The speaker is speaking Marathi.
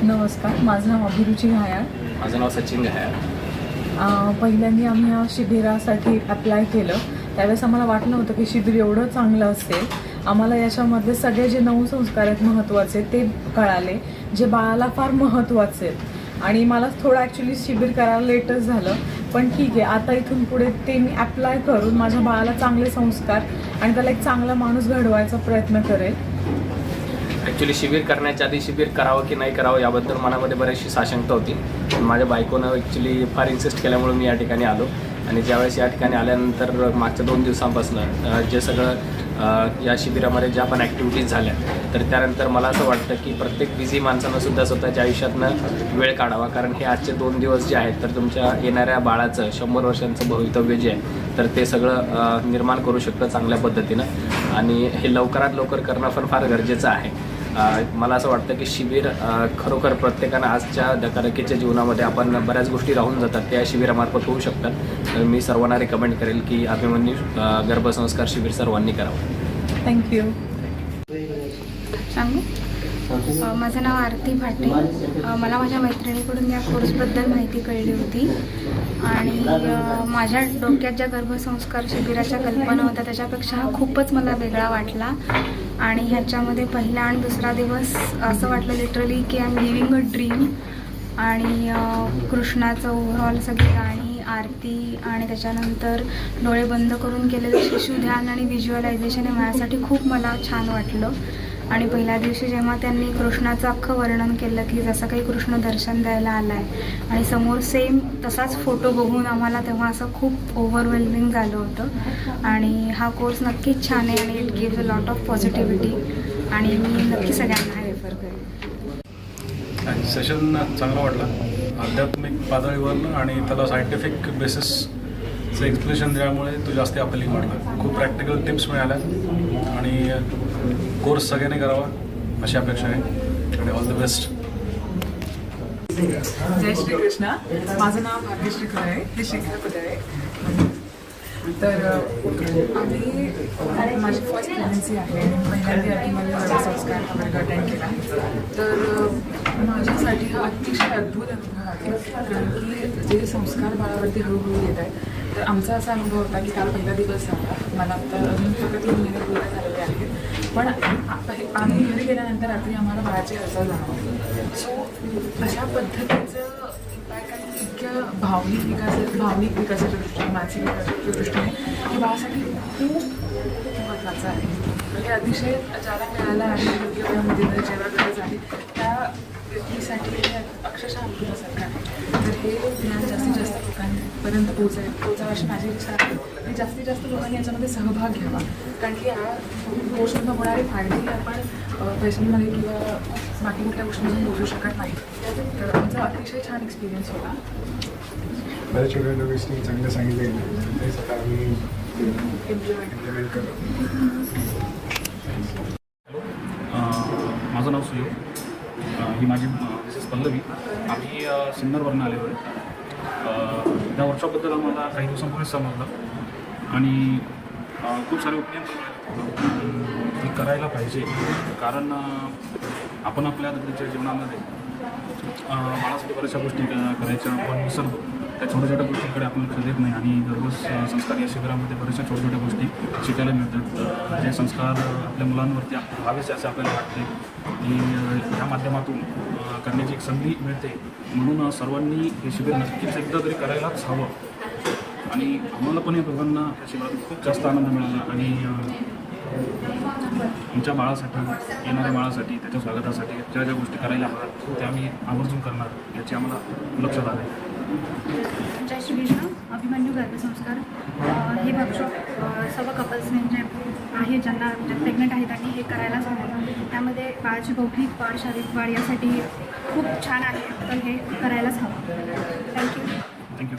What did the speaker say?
नमस्कार, माझं नाव अभिरुची घायाळ. माझं नाव सचिन घायाळ. पहिल्यांदा आम्ही ह्या शिबिरासाठी अप्लाय केलं. त्यावेळेस आम्हाला वाटलं होतं की शिबिर एवढं चांगलं असेल. आम्हाला याच्यामधले सगळे जे 9 संस्कार आहेत महत्त्वाचे ते कळाले, जे बाळाला फार महत्त्वाचे आहेत. आणि मला थोडं ॲक्च्युली शिबिर करायला लेटच झालं, पण ठीक आहे. आता इथून पुढे ते मी ॲप्लाय करून माझ्या बाळाला चांगले संस्कार आणि त्याला एक चांगला माणूस घडवायचा प्रयत्न करेल. ॲक्च्युली शिबिर करण्याच्या आधी शिबिर करावं की नाही करावं याबद्दल मनामध्ये बरीचशी साशंकता होती. माझ्या बायकोनं ॲक्च्युली फार इन्सिस्ट केल्यामुळे मी या ठिकाणी आलो. आणि ज्यावेळेस या ठिकाणी आल्यानंतर मागच्या 2 दिवसांपासून जे सगळं या शिबिरामध्ये ज्या पण ॲक्टिव्हिटीज झाल्या, तर त्यानंतर मला असं वाटतं की प्रत्येक बिझी माणसानं सुद्धा स्वतःच्या आयुष्यातनं वेळ काढावा. कारण हे आजचे 2 दिवस जे आहेत, तर तुमच्या येणाऱ्या बाळाचं 100 वर्षांचं भवितव्य जे आहे, तर ते सगळं निर्माण करू शकतं चांगल्या पद्धतीनं. आणि हे लवकरात लवकर करणं पण फार गरजेचं आहे. मला असं वाटतं की शिबिर खरोखर प्रत्येकानं आजच्या धकाधकीच्या जीवनामध्ये आपण बऱ्याच गोष्टी राहून जातात, त्या शिबिरामार्फत होऊ शकतात. मी सर्वांना रिकमेंड करेल की अभिमन्यू गर्भसंस्कार शिबिर सर्वांनी करावं. थँक्यू. सांगू? माझं नाव आरती भाटे. मला माझ्या मैत्रिणीकडून या कोर्सबद्दल माहिती कळली होती आणि माझ्या डोक्यात ज्या गर्भसंस्कार शिबिराच्या कल्पना होत्या त्याच्यापेक्षा हा खूपच मला वेगळा वाटला. आणि ह्याच्यामध्ये पहिला आणि दुसरा दिवस असं वाटलं लिटरली की I am living a dream. आणि कृष्णाचं ओव्हरऑल सगळी गाणी, आरती आणि त्याच्यानंतर डोळे बंद करून केलेलं शिशुध्यान आणि व्हिज्युअलायझेशन हे माझ्यासाठी खूप मला छान वाटलं. आणि पहिल्या दिवशी जेव्हा त्यांनी कृष्णाचं अख्खं वर्णन केलं की जसं काही कृष्ण दर्शन द्यायला आला आहे आणि समोर सेम तसाच फोटो बघून आम्हाला तेव्हा असं खूप ओव्हरवेल्मिंग झालं होतं. आणि हा कोर्स नक्कीच छान आहे आणि it gives a lot of positivity आणि मी नक्की सगळ्यांना रेफर करेन. सेशन चांगला वाटला. आध्यात्मिक पातळीवर आणि त्याला सायंटिफिक बेसिसचं एक्सप्लेनेशन दिल्यामुळे तो जास्त अपीलिंग वाटला. खूप प्रॅक्टिकल टिप्स मिळाल्या आणि कोर्स सगळ्यांनी करावा अशी अपेक्षा आहे. आणि ऑल द बेस्ट. जय श्रीकृष्ण. माझं नाव भाग्यश्री खरे, हे शिक्षक आहे. तर आम्ही माझी फर्स्ट प्रेग्नन्सी आहे आणि पहिल्यांदा अभिमन्यू गर्भसंस्कार हा वर्ग अटेंड केला. तर माझ्यासाठी हा अतिशय अद्भुत अनुभव आहे. कारण की जे संस्कार बाळावरती हळूहळू येत आहेत, तर आमचा असा अनुभव होता की काल पहिला दिवस झाला. मला आता अजून फक्त 3 महिने पूर्ण झालेले आहेत. पण आम्ही घरी गेल्यानंतर रात्री आम्हाला बाळाची हालचाल जाणवली. सो अशा पद्धतीचं इम्पॅक्ट आणि इतक्या भावनिक विकासाच्या दृष्टीने, मानसिक विकासाच्या दृष्टीने हे बाळासाठी खूप महत्त्वाचं आहे. म्हणजे अतिशय ज्याला मिळाला आहे योग्य वेळामध्ये जेव्हा गरज आहे त्या व्यक्तीसाठी हे अक्षरशः अमृतासारखं आहे. तर हे ज्ञान जास्तीत जास्त लोकांपर्यंत पोहोचावं अशी माझी इच्छा आहे. आणि जास्तीत जास्त लोकांनी याच्यामध्ये सहभाग घ्यावा. कारण की या कोर्समधून होणारे फायदे आपण पैशांमध्ये किंवा बाकी कुठल्या गोष्टींमधून बोलू शकत नाही. तर आमचा अतिशय छान एक्सपिरियन्स होता. बऱ्याच छोट्या गोष्टी चांगल्या सांगितल्या गेल्या, ते स्वतः आम्ही इम्प्लिमेंट करू. माझं नाव सुयोग. ही माझी मिसेस पल्लवी. आम्ही सिन्नरवरून आलेलो आहे. त्या वर्कशॉपबद्दल आम्हाला काही दिवसांपूर्वीच समजलं आणि खूप सारे ओपिनियन हे करायला पाहिजे. कारण आपण आपल्या दगडीच्या जीवनामध्ये बाळासाठी बऱ्याचशा गोष्टी करायच्या आपण विसरतो. त्या छोट्या छोट्या गोष्टींकडे आपण लक्ष देत नाही आणि गर्भसंस्कार या शिबिरामध्ये बऱ्याचशा छोट्या छोट्या गोष्टी शिकायला मिळतात. जे संस्कार आपल्या मुलांवरती व्हावेसे असं आपल्याला वाटते की ह्या माध्यमातून करण्याची एक संधी मिळते. म्हणून सर्वांनी हे शिबिर नक्कीच एकदा तरी करायलाच हवं. आणि आम्हाला पण या दोघांना या शिबिरातून खूप जास्त आनंद मिळाला आणि आमच्या बाळासाठी, येणाऱ्या बाळासाठी, त्याच्या स्वागतासाठी ज्या ज्या गोष्टी करायला हव्यात त्या आम्ही आवर्जून करणार याची आम्हाला लक्षात आलं आहे. जय श्रीकृष्ण. अभिमन्यू गर्भसंस्कार हे वर्कशॉप सर्व कपल्सने जे आहे ज्यांना प्रेग्नंट आहे त्यांनी हे करायलाच हवं. त्यामध्ये बाळाची बौद्धिक वाढ, शारीरिक वाढ यासाठी खूप छान आहे. तर हे करायलाच हवं. थँक्यू.